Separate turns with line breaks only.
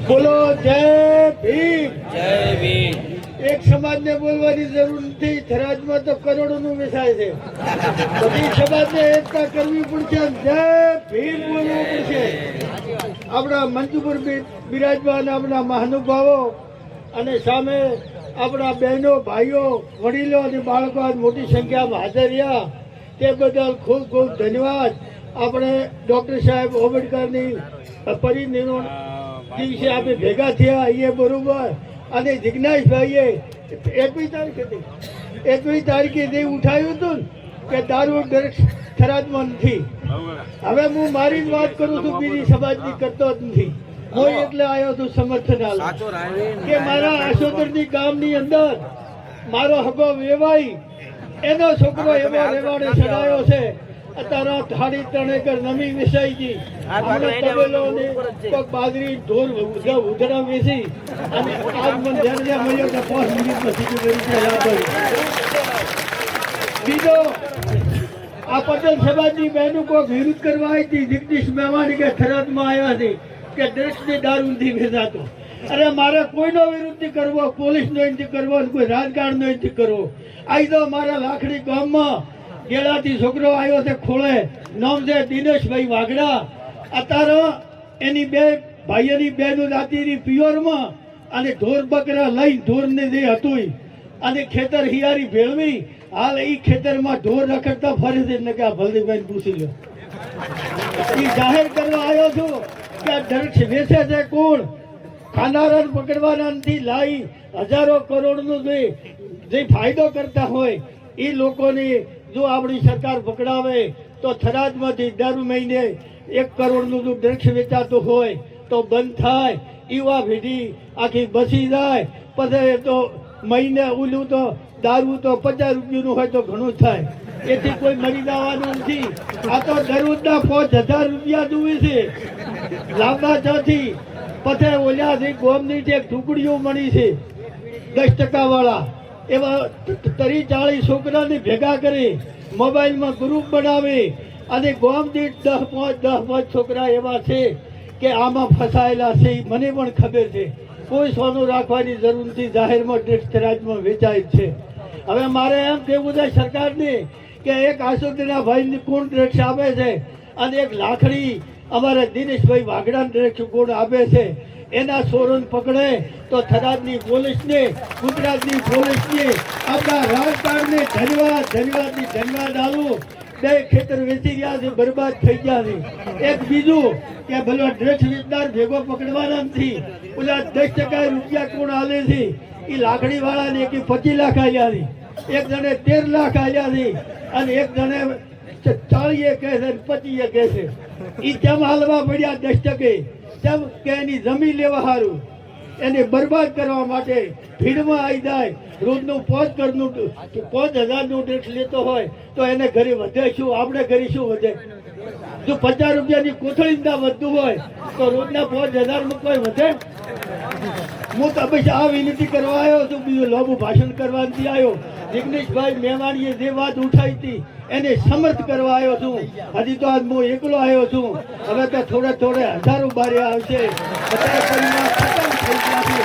બોલો જય ભીમ.
જય ભીમ.
એક સમાજને બોલવાની જરૂર નથી. થરાદમાં તો કરોડોનું વેચાય છે. બધી સમાજને એકતા કરવી પડશે. જય ભીમ બોલવું પડશે. આપણા મંચુપુર બિરાજમાન આપણા મહાનુભાવો અને સામે આપણા બહેનો, ભાઈઓ, વડીલો અને બાળકો આજ મોટી સંખ્યામાં હાજર રહ્યા તે બદલ ખૂબ ખૂબ ધન્યવાદ. આપણે ડૉક્ટર સાહેબ આંબેડકરની પરિનિર્વાણ દિવસે આપણે ભેગા થયા એ બરોબર. અને જિજ્ઞાસભાઈએ 21 તારીખે જે ઉઠાવ્યું હતું કે દારૂ દરેક થરાદમાં નથી. હવે હું મારી જ વાત કરું છું, બીજી સમાજની કરતો જ નથી. હું એટલે આવ્યો છું સમર્થન આલવા કે મારા આશોદરની ગામની અંદર મારો હગો વેવાઈ એનો છોકરો એવો રેવાડે ચડાયો છે. અત્યારે થાળી 3 એકર નમી વેચાઈ ગઈ. તબેલો ને બાજરી ઢોર ઉધડા વેચી અને આજ મને ધ્યાન મળ્યો કે 5 મિનિટ પછી બીજો આ પટેલ સમાજની બહેનો કોઈ વિરોધ કરવા આવી હતી. જગદીશ મેવાણી કે થરાદમાં આવ્યા છે કે દેશની દારૂ નથી વેચાતો. અરે મારે કોઈનો વિરોધ નહીં કરવો, પોલીસનો નથી કરવો, કોઈ રાજકારણનો નથી કરવો. આઈ તો મારા લાખડી ગામમાં ગેળાથી છોકરો આવ્યો છે ખોળે, નામ છે દિનેશભાઈ વાઘડા. અત્યારે એની બે ભાઈઓની બેનું જાતિની પિયોરમાં અને ઢોર બકરા લઈ ઢોરને જે હતું અને ખેતર હિયારી ભેળવી હાલ એ ખેતરમાં ઢોર રખડતા ફરે છે. ને કે આ ભલદીભાઈ પૂછી લો. એ જાહેર કરવા આવ્યો છું કે આ ડ્રગ્સ વેચે છે કોણ? ખાનારા પકડવાના નથી. લાઈ હજારો કરોડનો જે ફાયદો કરતા હોય એ લોકોની જો આપણી સરકાર પકડાવે તો થરાદમાંથી દર મહિને 1 કરોડનું જો ડ્રગ્સ વેચાતું હોય તો બંધ થાય. યુવા પેઢી આખી બસી જાય. પછી તો મહિને ઓલું તો દારૂ તો 50 રૂપિયાનું હોય તો ઘણું થાય. એથી કોઈ મરી જવાનું નથી. આ તો દરરોજના 5000 રૂપિયા જોવે છે લાંબા ચાથી. પછી ઓલા જે ગોમની જે ટુકડીઓ મળી છે 10% વાળા એવા 30-40 છોકરાને ભેગા કરી મોબાઈલમાં ગ્રુપ બનાવે અને ગોમ દીઠ 10-5 છોકરા એવા છે કે આમાં ફસાયેલા છે. મને પણ ખબર છે. કોઈ સોનું રાખવાની જરૂર નથી. જાહેરમાં ડ્રગ્સ થરાદમાં વેચાય છે. હવે મારે એમ કહેવું છે સરકારને કે એક આસોદના ભાઈને કોણ ડ્રગ્સ આપે છે અને એક લાખડી અમારા દિનેશભાઈ વાઘડા ડ્રગ્સ કોણ આપે છે એના સોરોને પકડે તો થરાદની પોલીસને, ગુજરાતની પોલીસને, આપણા રાજકારણને ધન્યવાદ આલું. 2 ખેતર વેચી ગયા છે, બરબાદ થઈ ગયા છે. એક બીજું કે ભલો ડ્રગ્સ વેચનાર ભેગો પકડવાના નથી. ઓલા 10% રૂપિયા કોણ આલે છે એ લાકડી વાળાને 25 લાખ આલ્યા છે, એક જણે 13 લાખ આલ્યા છે અને એક જણે 40 કહે છે, 25 કહે છે. એ કેમ હાલવા પડ્યા 10%? કેમ કે એની જમીન લેવા સારું એને બરબાદ કરવા માટે ભીડમાં આવી જાય. રોજનું 5,000નું ડ્રગ્સ લેતો હોય તો એને ઘરે વધે શું? આપણે ઘરે શું વધે? જો 50 રૂપિયાની કોથળી ના વધતું હોય તો રોજના 5,000માં કોઈ વધે? હું તો પછી આ વિનંતી કરવા આવ્યો છું, બીજું લાંબુ ભાષણ કરવા નથી આવ્યો. જિગ્નેશભાઈ મેવાણીએ જે વાત ઉઠાવી હતી એને સમર્થ કરવા આવ્યો છું. હજી તો આજ હું એકલો આવ્યો છું. હવે તો થોડે હજારો બારે આવશે. બધા પરિવાર ખતમ થઈ ગયા છે.